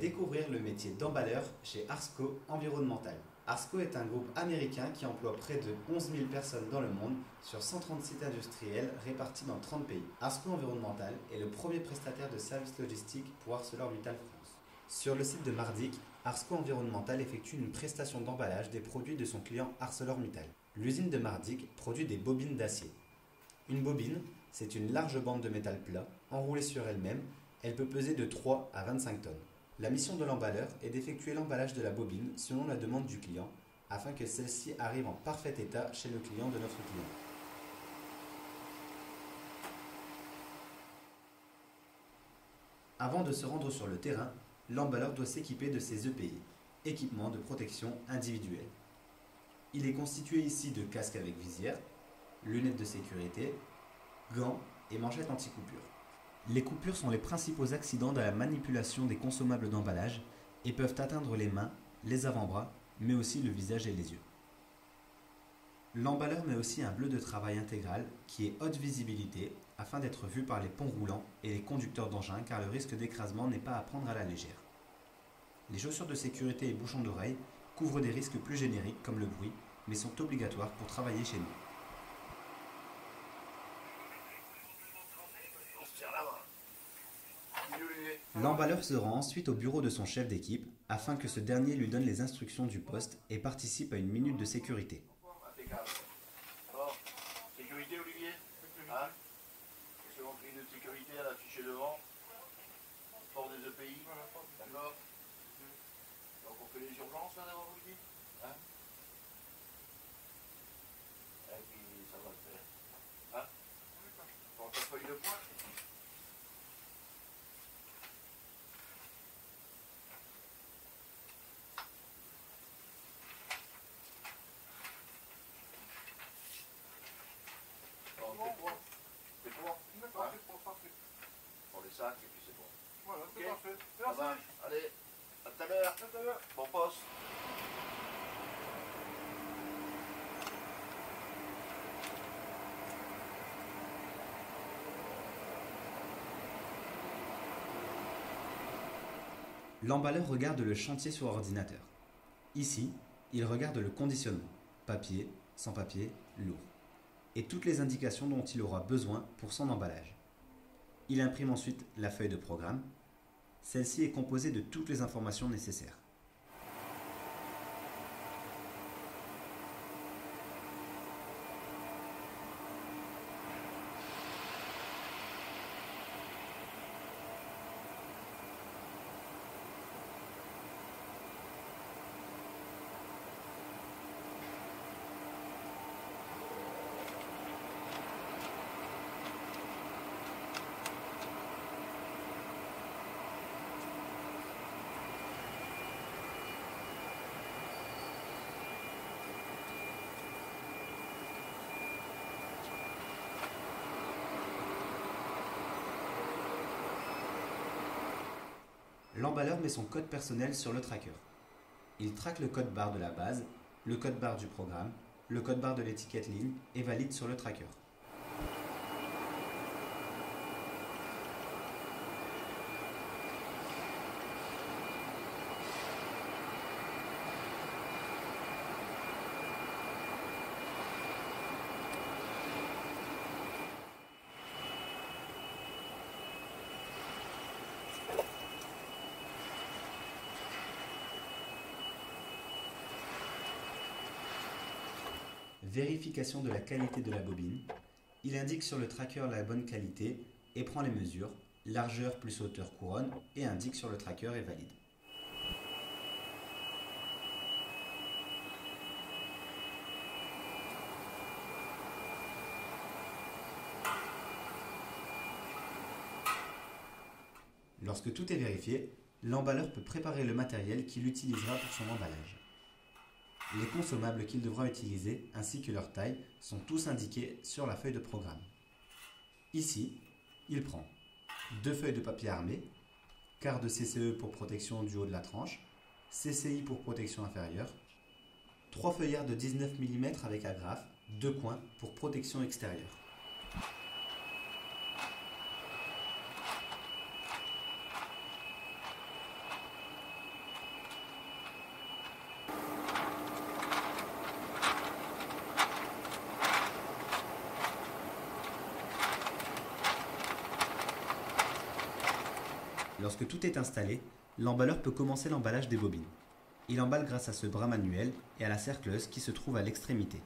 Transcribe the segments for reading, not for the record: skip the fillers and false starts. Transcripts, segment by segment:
découvrir le métier d'emballeur chez Arsco Environnemental. Arsco est un groupe américain qui emploie près de 11 000 personnes dans le monde sur 130 sites industriels répartis dans 30 pays. Arsco Environnemental est le premier prestataire de services logistiques pour ArcelorMittal France. Sur le site de Mardic, Arsco Environnemental effectue une prestation d'emballage des produits de son client ArcelorMittal. L'usine de Mardic produit des bobines d'acier. Une bobine, c'est une large bande de métal plat, enroulée sur elle-même. Elle peut peser de 3 à 25 tonnes. La mission de l'emballeur est d'effectuer l'emballage de la bobine selon la demande du client, afin que celle-ci arrive en parfait état chez le client de notre client. Avant de se rendre sur le terrain, l'emballeur doit s'équiper de ses EPI, équipements de protection individuels. Il est constitué ici de casques avec visière, lunettes de sécurité, gants et manchettes anti-coupure. Les coupures sont les principaux accidents de la manipulation des consommables d'emballage et peuvent atteindre les mains, les avant-bras, mais aussi le visage et les yeux. L'emballeur met aussi un bleu de travail intégral qui est haute visibilité afin d'être vu par les ponts roulants et les conducteurs d'engins car le risque d'écrasement n'est pas à prendre à la légère. Les chaussures de sécurité et bouchons d'oreille couvrent des risques plus génériques comme le bruit, mais sont obligatoires pour travailler chez nous. L'emballeur se rend ensuite au bureau de son chef d'équipe afin que ce dernier lui donne les instructions du poste et participe à une minute de sécurité. Alors, sécurité Olivier, hein? Second grille de sécurité à l'affiché devant. Port des EPI, d'accord? Donc on fait les urgences là d'abord Olivier, hein? Et puis ça va le faire. Hein? Prends ta feuille de pointe. C'est bon. Parfait. Pour les sacs et puis c'est bon. Voilà, c'est Ok. parfait. Ça marche. Allez, à tout à l'heure. Bon poste. L'emballeur regarde le chantier sur ordinateur. Ici, il regarde le conditionnement, papier, sans papier, lourd, et toutes les indications dont il aura besoin pour son emballage. Il imprime ensuite la feuille de programme. Celle-ci est composée de toutes les informations nécessaires. L'emballeur met son code personnel sur le tracker. Il traque le code barre de la base, le code barre du programme, le code barre de l'étiquette ligne et valide sur le tracker. Vérification de la qualité de la bobine. Il indique sur le tracker la bonne qualité et prend les mesures, largeur plus hauteur couronne, et indique sur le tracker et valide. Lorsque tout est vérifié, l'emballeur peut préparer le matériel qu'il utilisera pour son emballage. Les consommables qu'il devra utiliser ainsi que leur taille sont tous indiqués sur la feuille de programme. Ici, il prend 2 feuilles de papier armé, quart de CCE pour protection du haut de la tranche, CCI pour protection inférieure, 3 feuillards de 19 mm avec agrafe, 2 coins pour protection extérieure. Lorsque tout est installé, l'emballeur peut commencer l'emballage des bobines. Il emballe grâce à ce bras manuel et à la cercleuse qui se trouve à l'extrémité.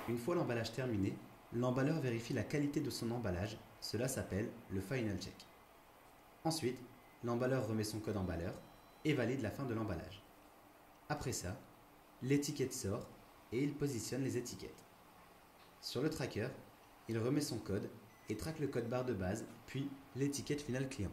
Une fois l'emballage terminé, l'emballeur vérifie la qualité de son emballage, cela s'appelle le final check. Ensuite, l'emballeur remet son code emballeur et valide la fin de l'emballage. Après ça, l'étiquette sort et il positionne les étiquettes. Sur le tracker, il remet son code et traque le code barre de base, puis l'étiquette finale client.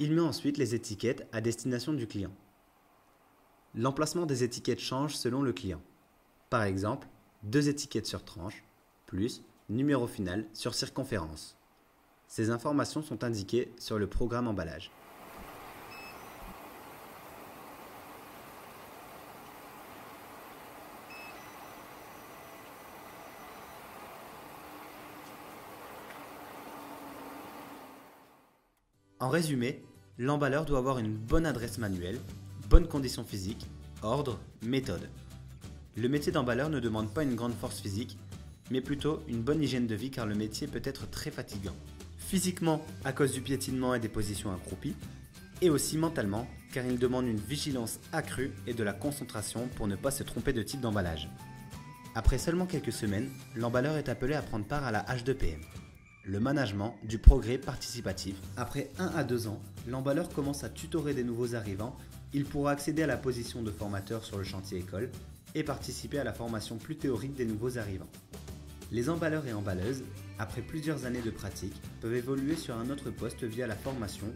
Il met ensuite les étiquettes à destination du client. L'emplacement des étiquettes change selon le client. Par exemple, 2 étiquettes sur tranche, plus numéro final sur circonférence. Ces informations sont indiquées sur le programme emballage. En résumé, l'emballeur doit avoir une bonne adresse manuelle, bonnes conditions physiques, ordre, méthode. Le métier d'emballeur ne demande pas une grande force physique, mais plutôt une bonne hygiène de vie car le métier peut être très fatigant. Physiquement, à cause du piétinement et des positions accroupies, et aussi mentalement, car il demande une vigilance accrue et de la concentration pour ne pas se tromper de type d'emballage. Après seulement quelques semaines, l'emballeur est appelé à prendre part à la H2PM, le management du progrès participatif. Après 1 à 2 ans, l'emballeur commence à tutorer des nouveaux arrivants, il pourra accéder à la position de formateur sur le chantier école et participer à la formation plus théorique des nouveaux arrivants. Les emballeurs et emballeuses, après plusieurs années de pratique, peuvent évoluer sur un autre poste via la formation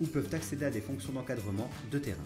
ou peuvent accéder à des fonctions d'encadrement de terrain.